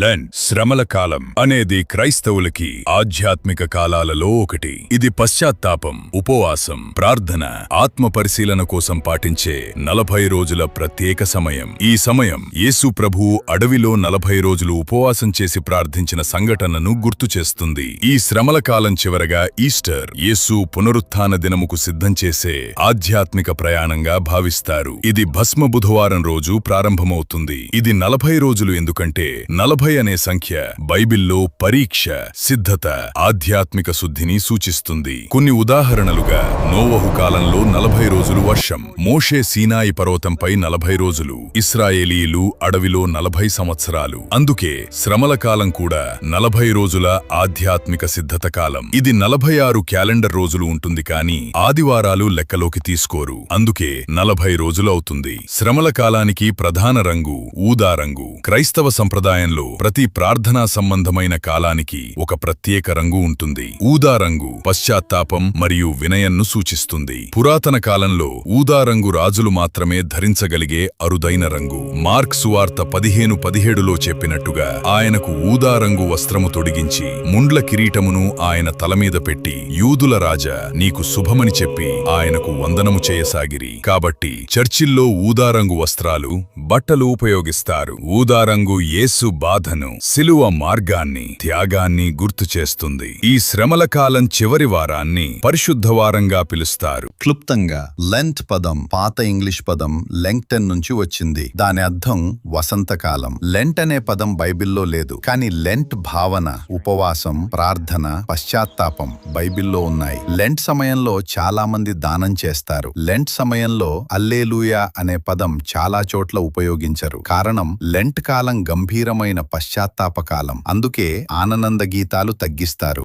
Lent శ్రమల కాలం అనేది క్రైస్తవులకి ఆధ్యాత్మిక కాలాలలో ఒకటి. ఇది పశ్చాత్తాపం, ఉపవాసం, ప్రార్థన, ఆత్మ పరిశీలన కోసం పాటించే 40 రోజుల ప్రత్యేక సమయం. ఈ సమయం యేసు ప్రభువు అడవిలో 40 రోజులు ఉపవాసం చేసి ప్రార్థించిన సంఘటనను గుర్తు చేస్తుంది. ఈ శ్రమల కాలం చివరగా ఈస్టర్, యేసు పునరుత్థాన దినముకు సిద్ధం చేసే ఆధ్యాత్మిక ప్రయాణంగా భావిస్తారు. ఇది భస్మ బుధవారం రోజు ప్రారంభమవుతుంది. ఇది 40 రోజులు ఎందుకంటే 40 అనే సంఖ్య బైబిల్లో పరీక్ష, సిద్ధత, ఆధ్యాత్మిక శుద్ధిని సూచిస్తుంది. కొన్ని ఉదాహరణలుగా నోవహు కాలంలో 40 రోజులు వర్షం, మోషే సీనాయి పర్వతంపై 40 రోజులు, ఇశ్రాయేలీయులు అడవిలో 40 సంవత్సరాలు. అందుకే శ్రమల కాలం కూడా 40 రోజుల ఆధ్యాత్మిక సిద్ధత కాలం. ఇది 46 క్యాలెండర్ రోజులు ఉంటుంది కానీ ఆదివారాలు లెక్కలోకి తీసుకోరు. అందుకే 40 రోజులు అవుతుంది. శ్రమల కాలానికి ప్రధాన రంగు ఊదా రంగు. క్రైస్తవ సంప్రదాయంలో ప్రతి ప్రార్థనా సంబంధమైన కాలానికి ఒక ప్రత్యేక రంగు ఉంటుంది. ఊదా రంగు పశ్చాత్తాపం మరియు వినయంను సూచిస్తుంది. పురాతన కాలంలో ఊదా రంగు రాజులు మాత్రమే ధరించగలిగే అరుదైన రంగు. మార్క్ సువార్త 15:17లో చెప్పినట్టుగా ఆయనకు ఊదా రంగు వస్త్రము తొడిగించి ముండ్ల కిరీటమును ఆయన తలమీద పెట్టి యూదుల రాజా నీకు శుభమని చెప్పి ఆయనకు వందనము చేయసాగిరి. కాబట్టి చర్చిల్లో ఊదారంగు వస్త్రాలు, బట్టలు ఉపయోగిస్తారు. ఊదారంగు యేసు బాధను, శిలువ మార్గాన్ని, త్యాగాన్ని గుర్తు చేస్తుంది. ఈ శ్రమల కాలం చివరి వారాన్ని పరిశుద్ధ వారంగా పిలుస్తారు. క్లుప్తంగా లెంట్ పదం పాత ఇంగ్లీష్ పదం లెంగ్టన్ నుంచి వచ్చింది. దాని అర్థం వసంతకాలం. లెంట్ అనే పదం బైబిల్లో లేదు, కానీ లెంట్ భావన, ఉపవాసం, ప్రార్థన, పశ్చాత్తాపం బైబిల్లో ఉన్నాయి. లెంట్ సమయంలో చాలా మంది దానం చేస్తారు. లెంట్ సమయంలో అల్లేలూయా అనే పదం చాలా చోట్ల ఉపయోగించరు. కారణం లెంట్ కాలం గంభీరమైన పశ్చాత్తాప కాలం. అందుకే ఆనంద గీతాలు తగ్గిస్తారు.